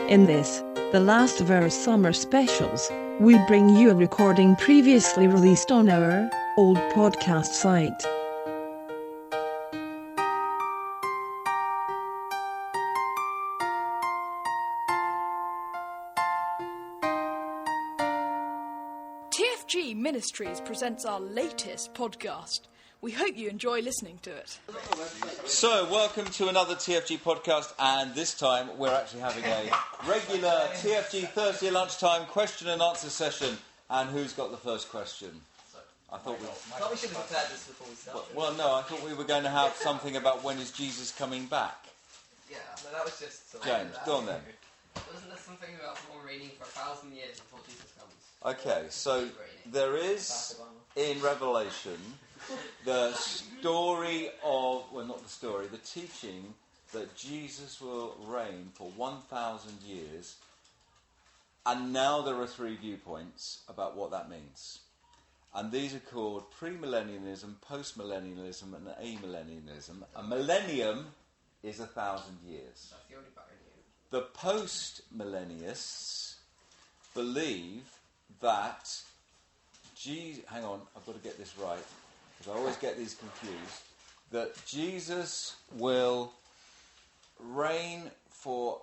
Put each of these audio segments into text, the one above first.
In this, the last of our summer specials, we bring you a recording previously released on our old podcast site. TFG Ministries presents our latest podcast. We hope you enjoy listening to it. So, welcome to another TFG podcast, and this time we're actually having a regular TFG Thursday lunchtime question and answer session. And who's got the first question? I thought we should have prepared this before we started. Well, no, I thought we were going to have something about when is Jesus coming back. Yeah, no, that was just... James, go on then. Wasn't there something about someone reigning for 1,000 years before Jesus comes? Okay, so there is, in Revelation, the story of, well, not the story, the teaching that Jesus will reign for 1,000 years, and now there are three viewpoints about what that means. And these are called premillennialism, postmillennialism, and amillennialism. A millennium is 1,000 years. That's the only barrier. The post-millennialists believe that hang on, I've got to get this right, because I always get these confused, that Jesus will reign for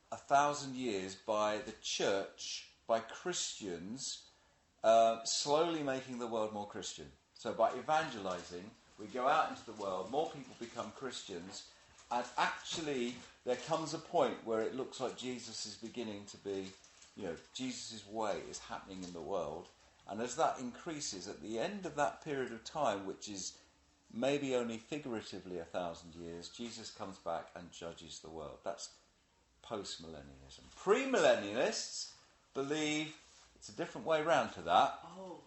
1,000 years by the church, by Christians, slowly making the world more Christian. So by evangelizing, we go out into the world, more people become Christians, and actually there comes a point where it looks like Jesus is beginning to be, Jesus' way is happening in the world. And as that increases, at the end of that period of time, which is maybe only figuratively 1,000 years, Jesus comes back and judges the world. That's post-millennialism. Premillennialists believe it's a different way round to that,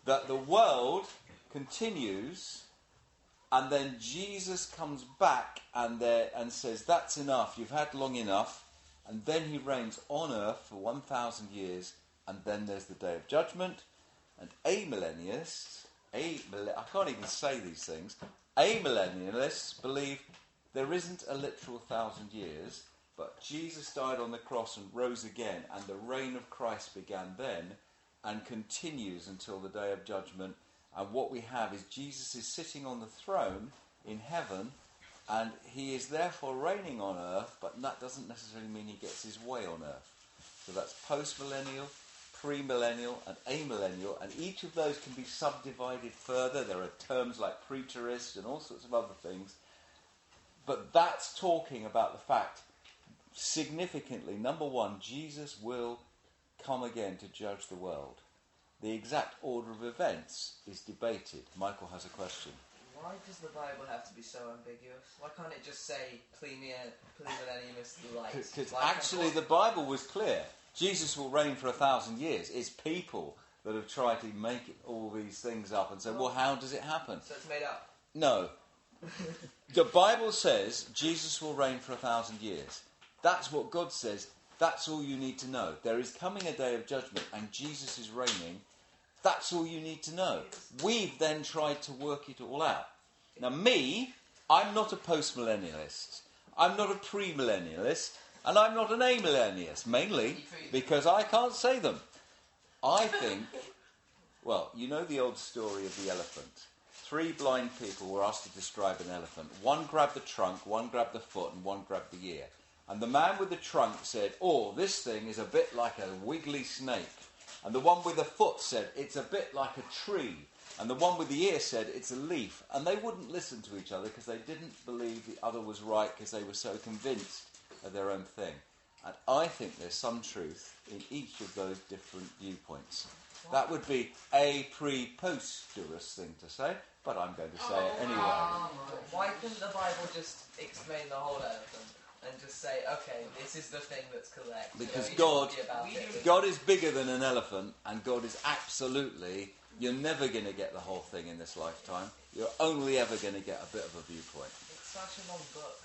that the world continues, and then Jesus comes back and says, that's enough, you've had long enough, and then he reigns on earth for 1,000 years, and then there's the day of judgment. And amillennialists, I can't even say these things, amillennialists believe there isn't a literal 1,000 years, but Jesus died on the cross and rose again, and the reign of Christ began then and continues until the day of judgment. And what we have is Jesus is sitting on the throne in heaven, and he is therefore reigning on earth, but that doesn't necessarily mean he gets his way on earth. So that's post-millennial, premillennial and amillennial, and each of those can be subdivided further. There are terms like preterist and all sorts of other things. But that's talking about the fact, significantly, number one, Jesus will come again to judge the world. The exact order of events is debated. Michael has a question. Why does the Bible have to be so ambiguous? Why can't it just say premillennialist light? Because actually the Bible was clear. Jesus will reign for 1,000 years. It's people that have tried to make all these things up and say, well, how does it happen? So it's made up? No. The Bible says Jesus will reign for 1,000 years. That's what God says. That's all you need to know. There is coming a day of judgment and Jesus is reigning. That's all you need to know. We've then tried to work it all out. Now I'm not a post-millennialist. I'm not a pre-millennialist. And I'm not an amillennialist, mainly because I can't say them. I think, well, you know the old story of the elephant. 3 blind people were asked to describe an elephant. One grabbed the trunk, one grabbed the foot, and one grabbed the ear. And the man with the trunk said, this thing is a bit like a wiggly snake. And the one with the foot said, it's a bit like a tree. And the one with the ear said, it's a leaf. And they wouldn't listen to each other because they didn't believe the other was right because they were so convinced of their own thing. And I think there's some truth in each of those different viewpoints. That would be a pre-posterous thing to say, but I'm going to say it anyway. Why couldn't the Bible just explain the whole elephant and just say, okay, this is the thing that's correct? Because God is bigger than an elephant, and God is absolutely, you're never going to get the whole thing in this lifetime. You're only ever going to get a bit of a viewpoint. It's such a long book.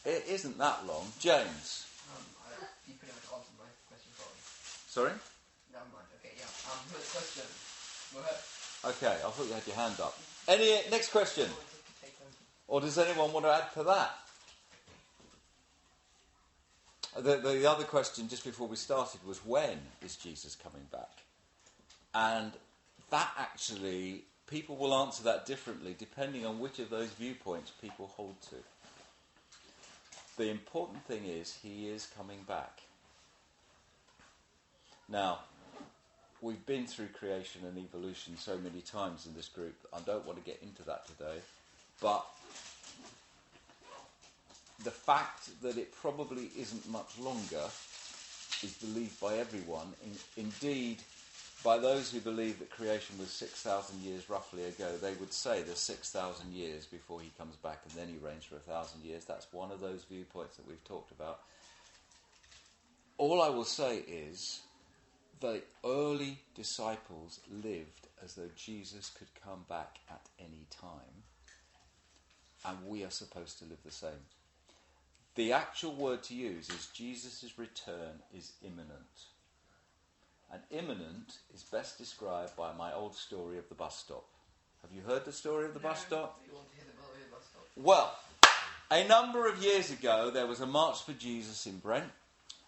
It isn't that long. James. You pretty much answered my question for me. Sorry? Never mind. Okay, yeah. For the question. Go ahead. Okay, I thought you had your hand up. Next question? Or does anyone want to add to that? The other question just before we started was, when is Jesus coming back? And that actually, people will answer that differently depending on which of those viewpoints people hold to. The important thing is, he is coming back. Now, we've been through creation and evolution so many times in this group, I don't want to get into that today, but the fact that it probably isn't much longer is believed by everyone. Indeed, by those who believe that creation was 6,000 years roughly ago, they would say there's 6,000 years before he comes back and then he reigns for 1,000 years. That's one of those viewpoints that we've talked about. All I will say is the early disciples lived as though Jesus could come back at any time, and we are supposed to live the same. The actual word to use is Jesus' return is imminent. And imminent is best described by my old story of the bus stop. Have you heard the story of the bus stop? You want to hear the bus stop? Well, a number of years ago there was a March for Jesus in Brent,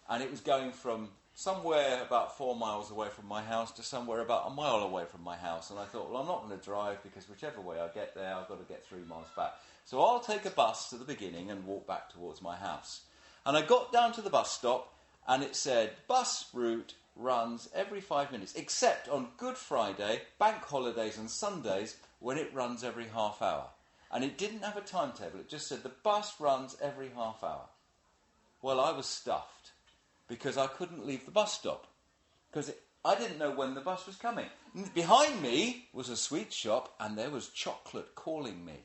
and it was going from somewhere about 4 miles away from my house to somewhere about a mile away from my house. And I thought, well, I'm not going to drive because whichever way I get there, I've got to get 3 miles back. So I'll take a bus to the beginning and walk back towards my house. And I got down to the bus stop and it said, bus route runs every 5 minutes, except on Good Friday, bank holidays and Sundays when it runs every half hour. And it didn't have a timetable, it just said the bus runs every half hour. Well, I was stuffed because I couldn't leave the bus stop because I didn't know when the bus was coming. Behind me was a sweet shop and there was chocolate calling me.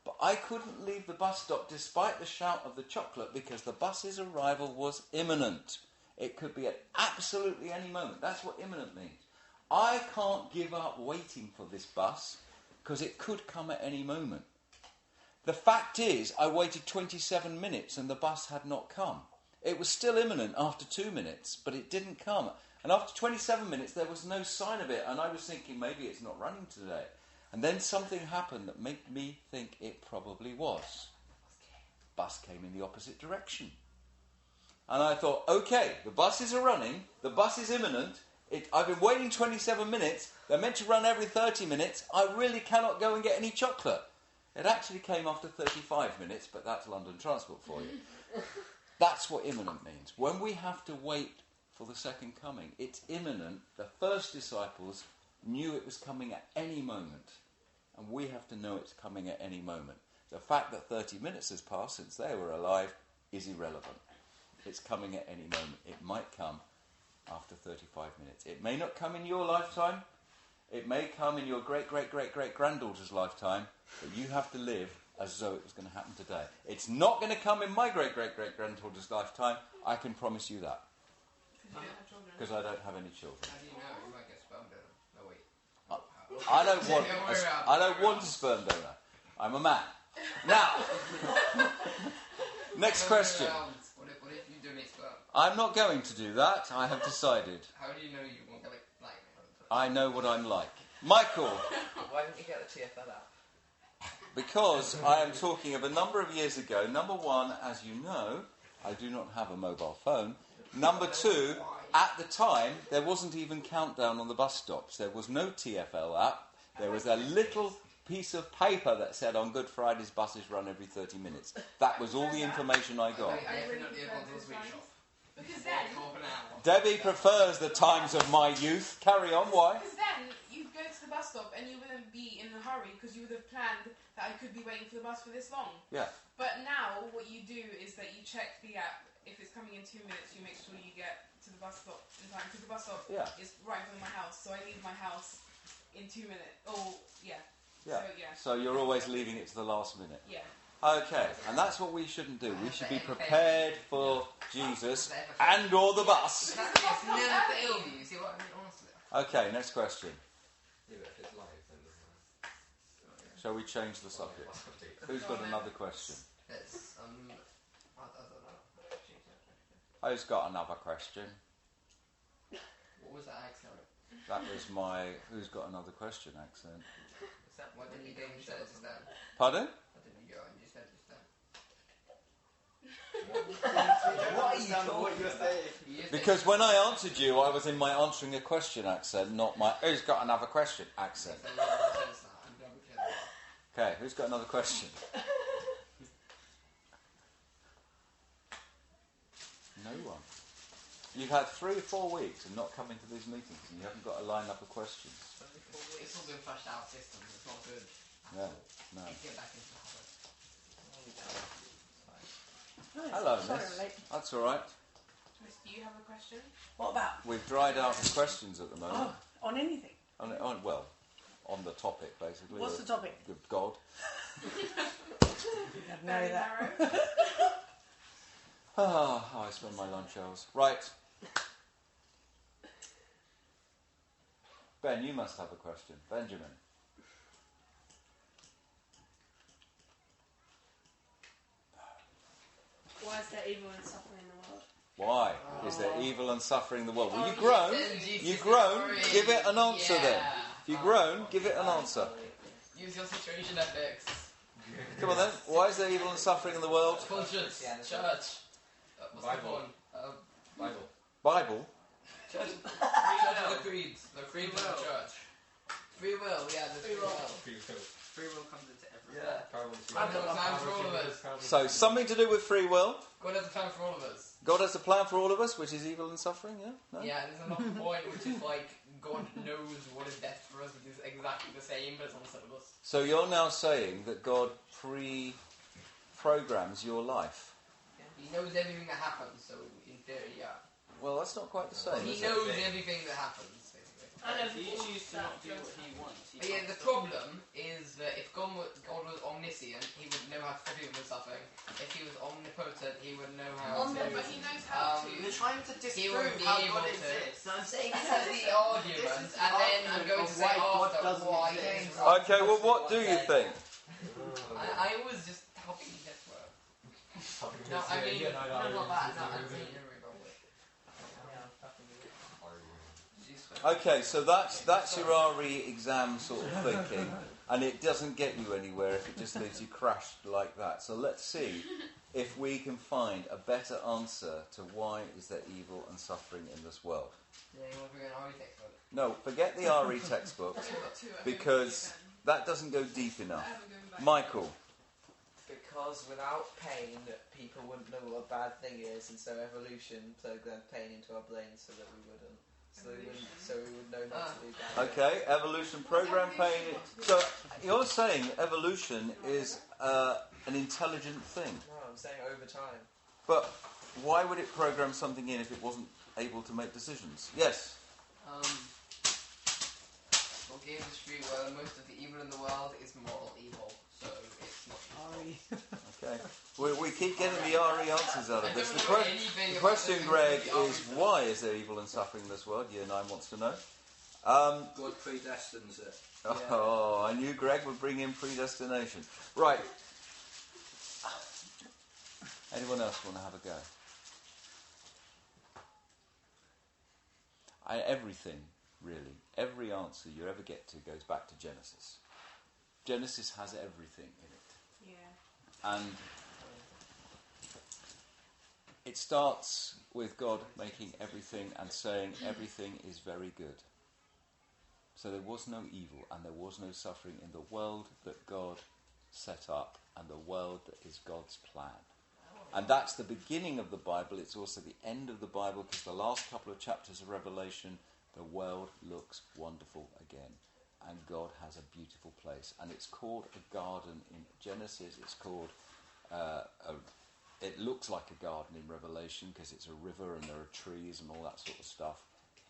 But I couldn't leave the bus stop despite the shout of the chocolate because the bus's arrival was imminent. It could be at absolutely any moment. That's what imminent means. I can't give up waiting for this bus because it could come at any moment. The fact is, I waited 27 minutes and the bus had not come. It was still imminent after 2 minutes, but it didn't come. And after 27 minutes, there was no sign of it. And I was thinking, maybe it's not running today. And then something happened that made me think it probably was. Bus came in the opposite direction. And I thought, okay, the buses are running, the bus is imminent, I've been waiting 27 minutes, they're meant to run every 30 minutes, I really cannot go and get any chocolate. It actually came after 35 minutes, but that's London Transport for you. That's what imminent means. When we have to wait for the second coming, it's imminent. The first disciples knew it was coming at any moment, and we have to know it's coming at any moment. The fact that 30 minutes has passed since they were alive is irrelevant. It's coming at any moment. It might come after 35 minutes. It may not come in your lifetime. It may come in your great-great-great-great-granddaughter's lifetime, but you have to live as though it was going to happen today. It's not going to come in my great-great-great-granddaughter's lifetime. I can promise you that. Because I don't have any children. How do you know? You might get sperm donor. No, wait. I don't want a sperm donor. I'm a man. Now, next question. What if you donate sperm? I'm not going to do that. I have decided. How do you know you won't get like? I know what I'm like. Michael. Why didn't you get the TFL out? Because I am talking of a number of years ago. Number one, as you know, I do not have a mobile phone. Number two, at the time, there wasn't even countdown on the bus stops. There was no TFL app. There was a little piece of paper that said on Good Fridays buses run every 30 minutes. That was all the information I got. I definitely have gone to the sweet shop. Because then, Half an hour. Debbie prefers the times of my youth. Carry on, why? because then you'd go to the bus stop and you wouldn't be in a hurry because you would have planned that I could be waiting for the bus for this long. Yeah. But now what you do is that you check the app. If it's coming in 2 minutes, you make sure you get to the bus stop in time. Because the bus stop is right in front of my house, so I leave my house in 2 minutes. Oh, yeah. Yeah. So you're always leaving it to the last minute. Yeah. Okay, and that's what we shouldn't do. We should be prepared for Jesus and or the bus. It's never failed you. See what I mean? Honestly. Okay, next question. Yeah, but if it's live, then it doesn't matter. Shall we change the subject? Who's got another question? It's I don't know. Who's got another question? What was that accent? That was my who's got another question accent. Why didn't you go and just then? Pardon? Why didn't you go and just then? What are understand what you're saying. Because when I answered you, I was in my answering a question accent, not my who's got another question accent. Okay, who's got another question? No one. You've had 3 or 4 weeks of not coming to these meetings and you haven't got a line-up of questions. It's all been flushed out of systems. It's not good. No, no. Let's get back into the habit. Hello, Sorry, miss. I'm late. That's all right. Miss, do you have a question? What about? We've dried out the questions at the moment. Oh, on anything? On the topic, basically. What's the topic? God. Very narrow. How I spend my lunch hours. Right. Ben, you must have a question. Benjamin. Why is there evil and suffering in the world? Why is there evil and suffering in the world? Well, you groan. You groan. Give it an answer then. If you groan, give it an answer. Use your situation ethics. Come on then. Why is there evil and suffering in the world? Conscience. Church. What's the one? Bible. Bible? Church. Church of the creeds. The creeds of the church. Free will. Yeah, the free will. Free will comes into everything. Yeah. I've got time for all of us. So, something to do with free will. God has a plan for all of us. God has a plan for all of us, which is evil and suffering, yeah? No? Yeah, there's another point which is like, God knows what is best for us, which is exactly the same, but it's on the syllabus. So you're now saying that God pre-programs your life? He knows everything that happens, so in theory, yeah. Well, that's not quite the same. He knows everything that happens, basically. He chooses to not do what he wants. But yeah, the problem is that if God was omniscient, he would know how to forgive and suffering. If he was omnipotent, he would know how to... But he knows how to. You're trying to He would disprove be how able God to. exists. I'm saying This is the argument, and then I'm going to say after why he exist. Okay, well, what do you think? I was just helping you get work. No, I mean, not that. No, I'm saying it wrong way. Okay, so that's your RE exam sort of thinking, and it doesn't get you anywhere if it just leaves you crashed like that. So let's see if we can find a better answer to why is there evil and suffering in this world. Yeah, you want to bring an RE textbook? No, forget the RE textbook, because that doesn't go deep enough. Michael. Because without pain, people wouldn't know what a bad thing is, and so evolution programmed pain into our brains so that we wouldn't. So we would know not to do bad. Okay, evolution program pain. So you're saying evolution is an intelligent thing. No, I'm saying over time. But why would it program something in if it wasn't able to make decisions? Yes? Well, games is free will, and most of the evil in the world is moral evil, so it's not evil. Okay. We keep getting the RE answers out of this. The question, Greg, is why is there evil and suffering in this world? Year 9 wants to know. God predestines it. Oh, I knew Greg would bring in predestination. Right. Anyone else want to have a go? Everything, really, every answer you ever get to goes back to Genesis. Genesis has everything in it. Yeah. And it starts with God making everything and saying everything is very good. So there was no evil and there was no suffering in the world that God set up and the world that is God's plan. And that's the beginning of the Bible. It's also the end of the Bible, because the last couple of chapters of Revelation, the world looks wonderful again. And God has a beautiful place. And it's called a garden in Genesis. It's called, it looks like a garden in Revelation because it's a river and there are trees and all that sort of stuff.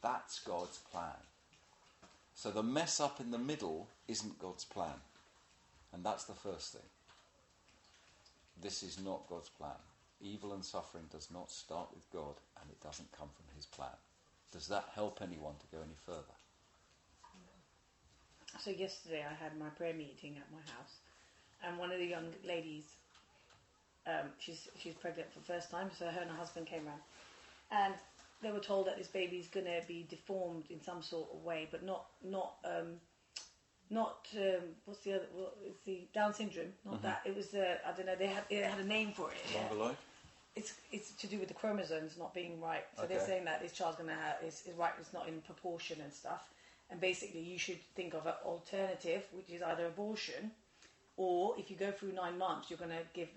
That's God's plan. So the mess up in the middle isn't God's plan. And that's the first thing. This is not God's plan. Evil and suffering does not start with God, and it doesn't come from his plan. Does that help anyone to go any further? So yesterday I had my prayer meeting at my house, and one of the young ladies, she's pregnant for the first time, so her and her husband came round, and they were told that this baby's going to be deformed in some sort of way, but not what's the other? Well, it's the Down syndrome. Not that. It was I don't know. They had a name for it. Mongoloid? it's to do with the chromosomes not being right. So they're saying that this child's going to have is right. It's not in proportion and stuff. And basically, you should think of an alternative, which is either abortion, or if you go through 9 months, you're going to give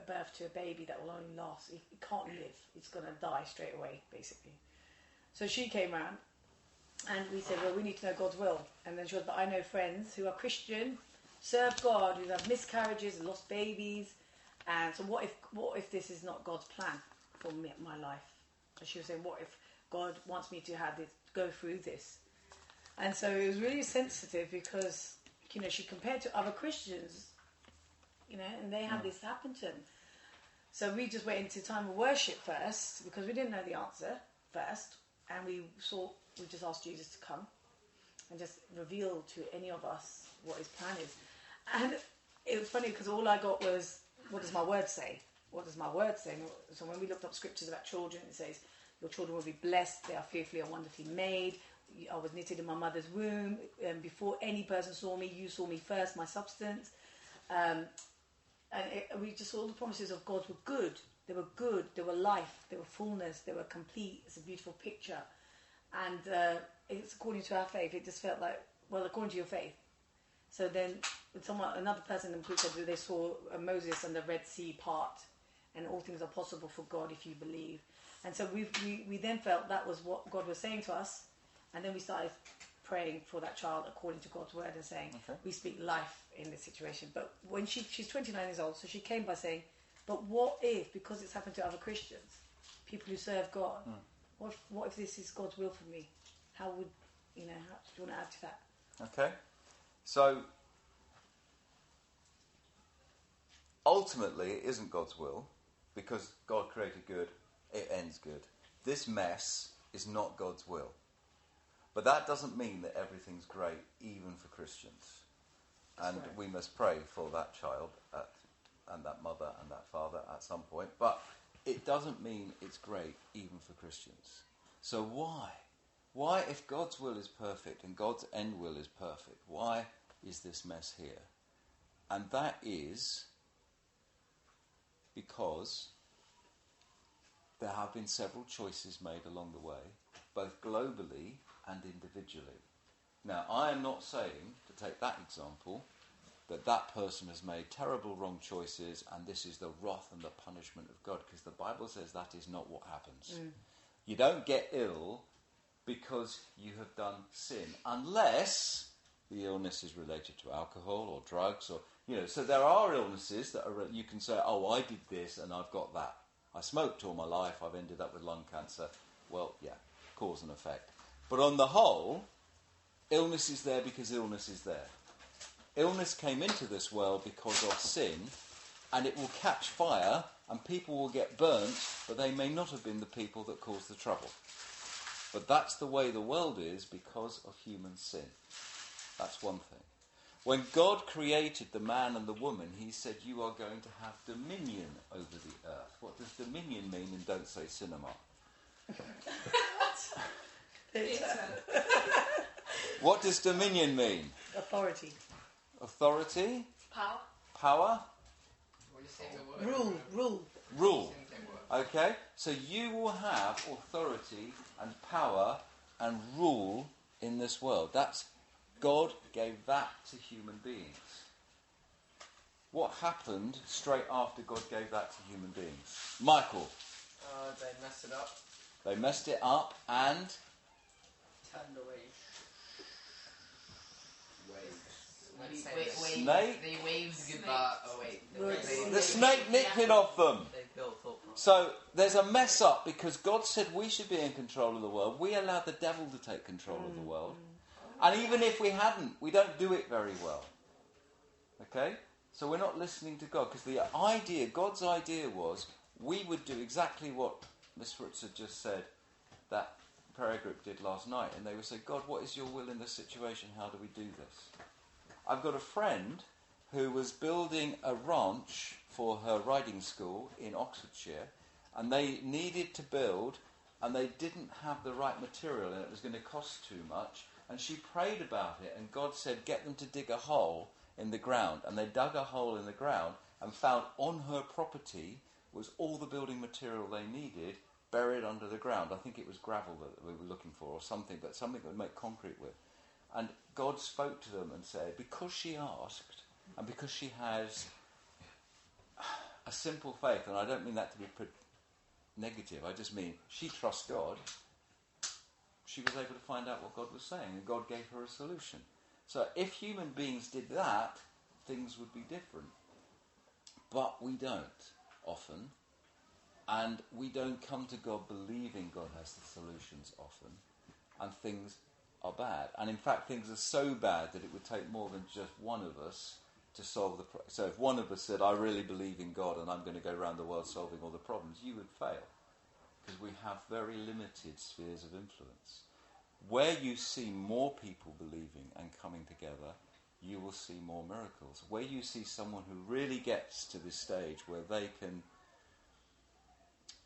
birth to a baby that will only last. It can't live. It's going to die straight away, basically. So she came round, and we said, well, we need to know God's will. And then she was, but I know friends who are Christian, serve God, who have miscarriages and lost babies. And so what if this is not God's plan for me, my life? And she was saying, what if God wants me to have this, go through this? And so it was really sensitive because, she compared to other Christians, and they had this happen to them. So we just went into time of worship first because we didn't know the answer first. And we just asked Jesus to come and just reveal to any of us what his plan is. And it was funny because all I got was, what does my word say? What does my word say? So when we looked up scriptures about children, it says, your children will be blessed, they are fearfully and wonderfully made. I was knitted in my mother's womb. Before any person saw me, you saw me first, my substance. We just saw all the promises of God were good. They were good, they were life, they were fullness, they were complete. It's a beautiful picture. And it's according to our faith. It just felt like, well, according to your faith. So then another person in the group said that they saw Moses and the Red Sea part, and all things are possible for God if you believe. And so we then felt that was what God was saying to us. And then we started praying for that child according to God's word and saying, we speak life in this situation. But when she's 29 years old, so she came by saying, but what if, because it's happened to other Christians, people who serve God, what if this is God's will for me? How would, do you want to add to that? Okay. So, ultimately, it isn't God's will, because God created good, it ends good. This mess is not God's will. But that doesn't mean that everything's great, even for Christians. And we must pray for that child and that mother and that father at some point. But it doesn't mean it's great, even for Christians. So why? Why, if God's will is perfect and God's end will is perfect, why is this mess here? And that is because there have been several choices made along the way, both globally and individually. Now, I am not saying, to take that example, that person has made terrible wrong choices and this is the wrath and the punishment of God, because the Bible says that is not what happens. You don't get ill because you have done sin, unless the illness is related to alcohol or drugs, or so there are illnesses that you can say, oh, I did this and I've got that. I smoked all my life, I've ended up with lung cancer. Well, yeah, cause and effect. But on the whole, illness is there because illness is there. Illness came into this world because of sin, and it will catch fire, and people will get burnt, but they may not have been the people that caused the trouble. But that's the way the world is because of human sin. That's one thing. When God created the man and the woman, he said, you are going to have dominion over the earth. What does dominion mean? And don't say cinema. What does dominion mean? Authority. Authority? Power. Power? Rule. Okay, so you will have authority and power and rule in this world. That's God gave that to human beings. What happened straight after God gave that to human beings? Michael? They messed it up. They messed it up and? Turned away. Snake? The waves goodbye. Oh wait. The snake nicked it off them. So there's a mess up because God said we should be in control of the world. We allowed the devil to take control of the world. And even if we hadn't, we don't do it very well. Okay? So we're not listening to God, because God's idea was we would do exactly what Miss Fritz had just said that prayer group did last night. And they would say, God, what is your will in this situation? How do we do this? I've got a friend who was building a ranch for her riding school in Oxfordshire, and they needed to build, and they didn't have the right material, and it was going to cost too much. And she prayed about it, and God said, get them to dig a hole in the ground. And they dug a hole in the ground and found on her property was all the building material they needed buried under the ground. I think it was gravel that we were looking for or something, but something that would make concrete with. And God spoke to them and said, because she asked, and because she has a simple faith, and I don't mean that to be negative, I just mean she trusts God, she was able to find out what God was saying, and God gave her a solution. So if human beings did that, things would be different. But we don't, often. And we don't come to God believing God has the solutions often. And things are bad. And in fact, things are so bad that it would take more than just one of us to solve the problem. So if one of us said, I really believe in God and I'm going to go around the world solving all the problems, you would fail. Because we have very limited spheres of influence. Where you see more people believing and coming together, you will see more miracles. Where you see someone who really gets to this stage where they can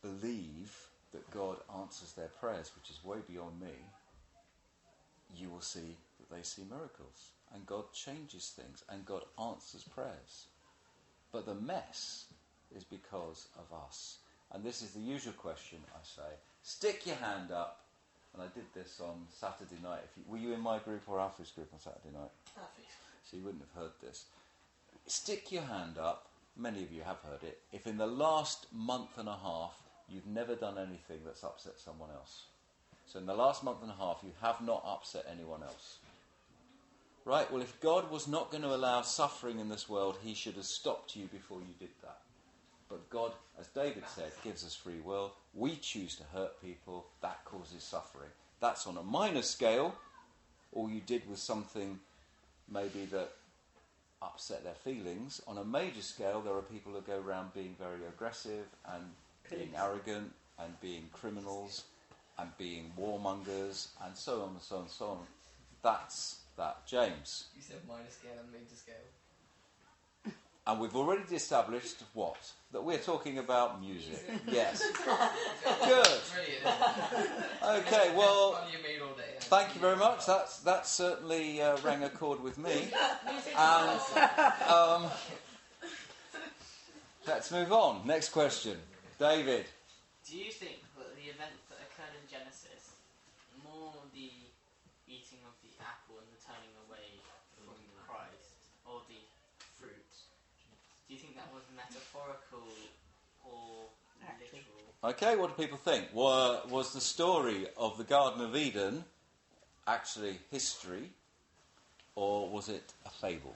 believe that God answers their prayers, which is way beyond me, you will see that they see miracles. And God changes things, and God answers prayers. But the mess is because of us. And this is the usual question I say. Stick your hand up. And I did this on Saturday night. Were you in my group or Alfie's group on Saturday night? Alfie's. So you wouldn't have heard this. Stick your hand up. Many of you have heard it. If in the last month and a half you've never done anything that's upset someone else. So in the last month and a half you have not upset anyone else. Right? Well, if God was not going to allow suffering in this world, he should have stopped you before you did that. But God, as David said, gives us free will. We choose to hurt people. That causes suffering. That's on a minor scale. All you did was something maybe that upset their feelings. On a major scale, there are people who go around being very aggressive and being arrogant and being criminals and being warmongers and so on and so on and so on. That's that. James. You said minor scale and major scale. And we've already established what? That we're talking about music. Yes. Good. Okay, well, thank you very much. That certainly rang a chord with me. And let's move on. Next question. David. Do you think that the events that occurred in Genesis, more the eating of the apple and the turning away from Christ, or the fruit, do you think that was metaphorical or literal? Okay, what do people think? Was the story of the Garden of Eden actually history, or was it a fable?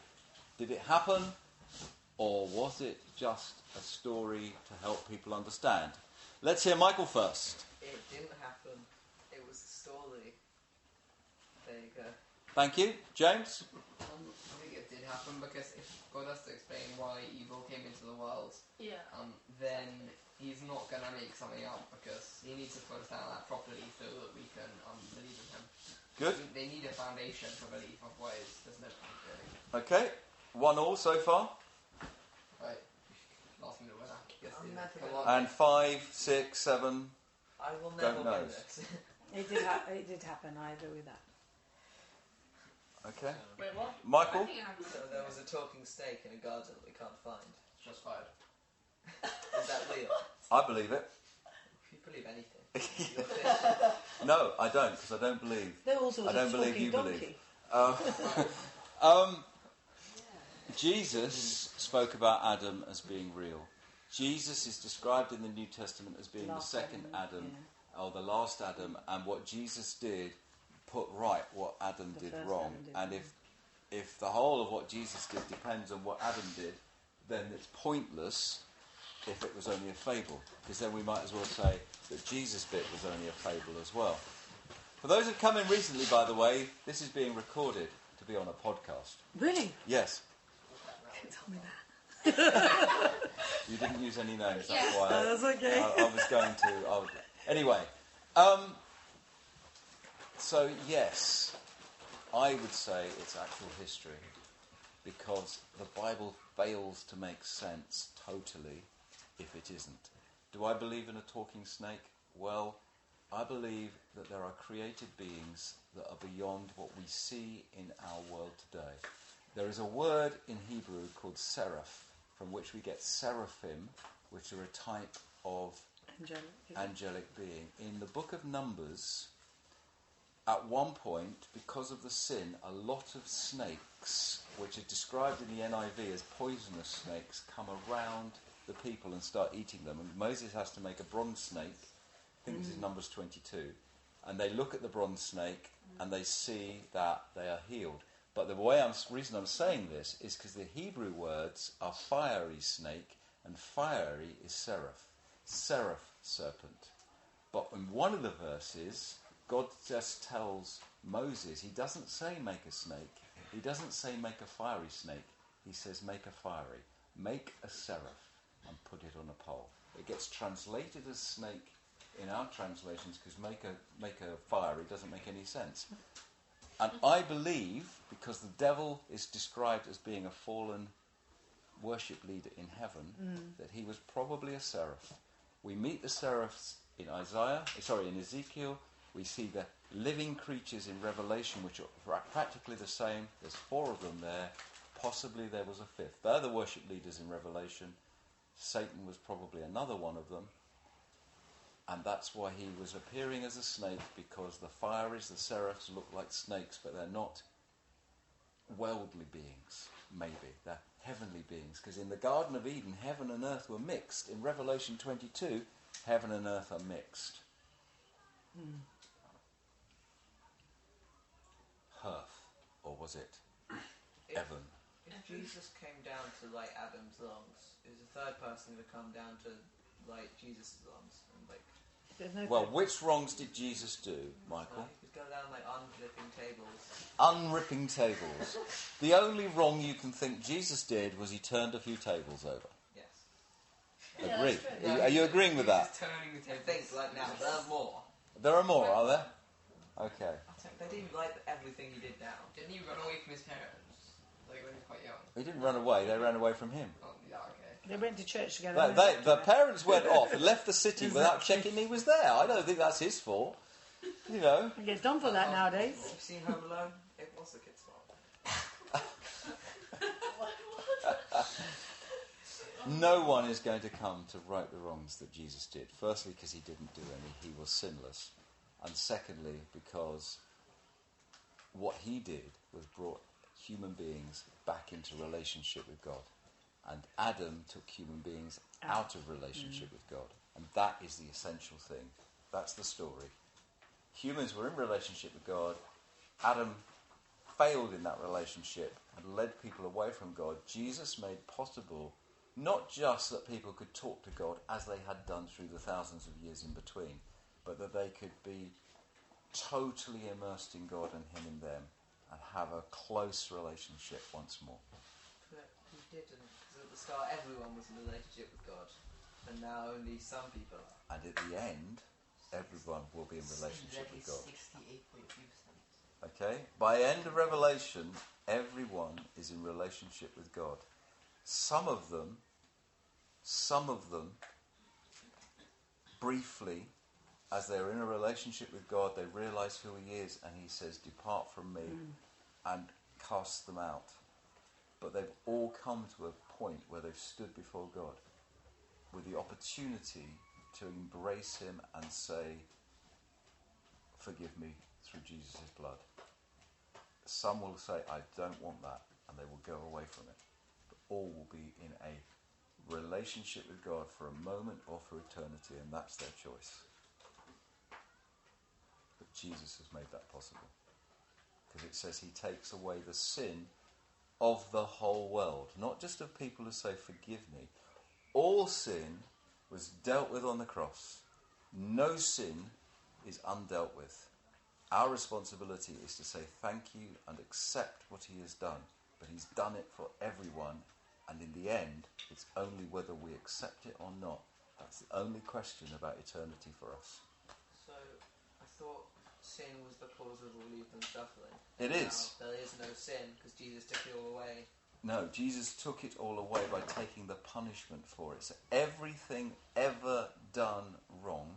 Did it happen, or was it just a story to help people understand? Let's hear Michael first. It didn't happen. It was a story. There you go. Thank you. James? I think it did happen because if God has to explain why evil came into the world, then he's not going to make something up because he needs to understand that properly so that we can believe in him. Good. They need a foundation for belief, otherwise there's no point really. Okay. 1-1 so far. Right. Last minute winner. And 5, 6, 7. I will never Don't win know. this. It did happen. I agree with that. Okay. Wait, what? Michael? So there was a talking snake in a garden that we can't find. Just fired. Is that real? I believe it. If you believe anything, you're fish. No, I don't, because I don't believe. There also was I don't a believe talking you donkey. believe. Jesus spoke about Adam as being real. Jesus is described in the New Testament as being the second Adam, or the last Adam, and what Jesus did put right what Adam did wrong. And if the whole of what Jesus did depends on what Adam did, then it's pointless if it was only a fable, because then we might as well say that Jesus' bit was only a fable as well. For those who've come in recently, by the way, this is being recorded to be on a podcast. Really? Yes. Don't tell me that. You didn't use any names, that's why That's okay. I was going to. Anyway, so yes, I would say it's actual history, because the Bible fails to make sense totally if it isn't. Do I believe in a talking snake? Well, I believe that there are created beings that are beyond what we see in our world today. There is a word in Hebrew called seraph, from which we get seraphim, which are a type of angelic being. In the book of Numbers, at one point, because of the sin, a lot of snakes, which are described in the NIV as poisonous snakes, come around the people and start eating them. And Moses has to make a bronze snake. I think this is Numbers 22. And they look at the bronze snake and they see that they are healed. But the reason I'm saying this is because the Hebrew words are fiery snake, and fiery is seraph, serpent. But in one of the verses, God just tells Moses, he doesn't say make a snake, he doesn't say make a fiery snake, he says make a fiery, make a seraph and put it on a pole. It gets translated as snake in our translations because make a fiery doesn't make any sense. And I believe, because the devil is described as being a fallen worship leader in heaven, that he was probably a seraph. We meet the seraphs in Ezekiel. We see the living creatures in Revelation, which are practically the same. There's 4 of them there. Possibly there was a 5th. They're the worship leaders in Revelation. Satan was probably another one of them. And that's why he was appearing as a snake, because the fieries, the seraphs, look like snakes, but they're not worldly beings, maybe. They're heavenly beings. Because in the Garden of Eden, heaven and earth were mixed. In Revelation 22, heaven and earth are mixed. Hearth, or was it Evan? If Jesus came down to light Adam's lungs, is a third person going to come down to light Jesus' lungs? And well, which wrongs did Jesus do, Michael? He could go down unripping tables. Unripping tables. The only wrong you can think Jesus did was he turned a few tables over. Yes. Agree? Yeah, are you agreeing with that? Turning the tables. I think now there are more. There are more, are there? Okay. They didn't like everything he did now. Didn't he run away from his parents? When he was quite young. He didn't run away, they ran away from him. Oh, yeah, okay. They went to church together. The parents went off and left the city without checking he was there. I don't think that's his fault. You know. He gets done for that nowadays. Have you seen Home Alone? It was the kid's fault. No one is going to come to right the wrongs that Jesus did. Firstly, because he didn't do any. He was sinless. And secondly, because what he did was brought human beings back into relationship with God. And Adam took human beings out of relationship with God. And that is the essential thing. That's the story. Humans were in relationship with God. Adam failed in that relationship and led people away from God. Jesus made possible not just that people could talk to God as they had done through the thousands of years in between, but that they could be totally immersed in God and him in them and have a close relationship once more. But he didn't, because at the start everyone was in a relationship with God, and now only some people are. And at the end, everyone will be in relationship with God. 68.2%. Okay? By end of Revelation, everyone is in relationship with God. Some of them, briefly, as they're in a relationship with God, they realise who he is, and he says, depart from me, and casts them out. But they've all come to a point where they've stood before God with the opportunity to embrace him and say, forgive me through Jesus' blood. Some will say, I don't want that, and they will go away from it. But all will be in a relationship with God for a moment or for eternity, and that's their choice. But Jesus has made that possible. Because it says he takes away the sin of the whole world. Not just of people who say, forgive me. All sin was dealt with on the cross. No sin is undealt with. Our responsibility is to say thank you and accept what he has done. But he's done it for everyone. And in the end, it's only whether we accept it or not. That's the only question about eternity for us. So, I thought sin was the cause of all evil and suffering. It is. Now, there is no sin, because Jesus took it all away. No, Jesus took it all away by taking the punishment for it. So everything ever done wrong,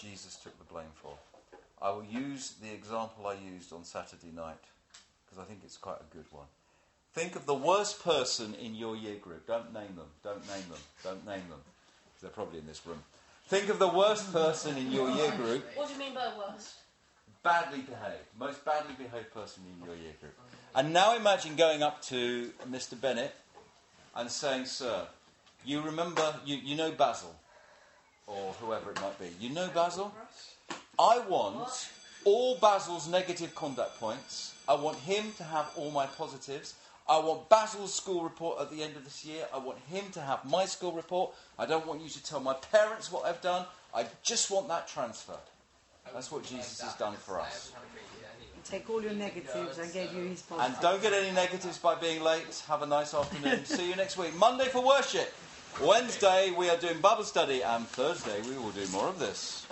Jesus took the blame for. I will use the example I used on Saturday night, because I think it's quite a good one. Think of the worst person in your year group. Don't name them. Don't name them. Don't name them. They're probably in this room. Think of the worst person in your year group. What do you mean by worst? Badly behaved. Most badly behaved person in your year group. And now imagine going up to Mr. Bennett and saying, sir, you remember, you know Basil, or whoever it might be. You know Basil? I want all Basil's negative conduct points. I want him to have all my positives. I want Basil's school report at the end of this year. I want him to have my school report. I don't want you to tell my parents what I've done. I just want that transfer. That's what Jesus has done for us. Take all your negatives and gave you his positives. And don't get any negatives by being late. Have a nice afternoon. See you next week. Monday for worship. Wednesday we are doing Bible study. And Thursday we will do more of this.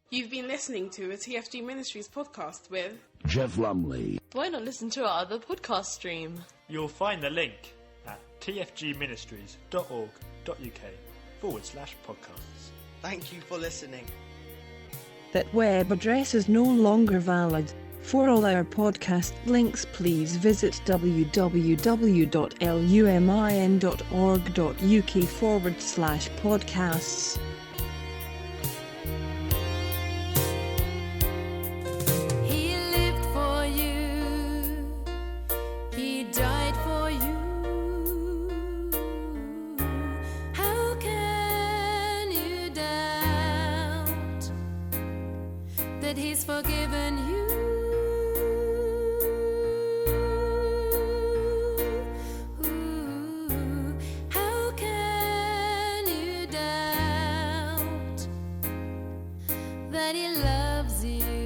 You've been listening to a TFG Ministries podcast with Jeff Lumley. Why not listen to our other podcast stream? You'll find the link at tfgministries.org.uk/podcasts. Thank you for listening. That web address is no longer valid. For all our podcast links, please visit www.lumin.org.uk/podcasts. He lived for you. He died for you. How can you doubt that he's forgiven you? How can you doubt that he loves you?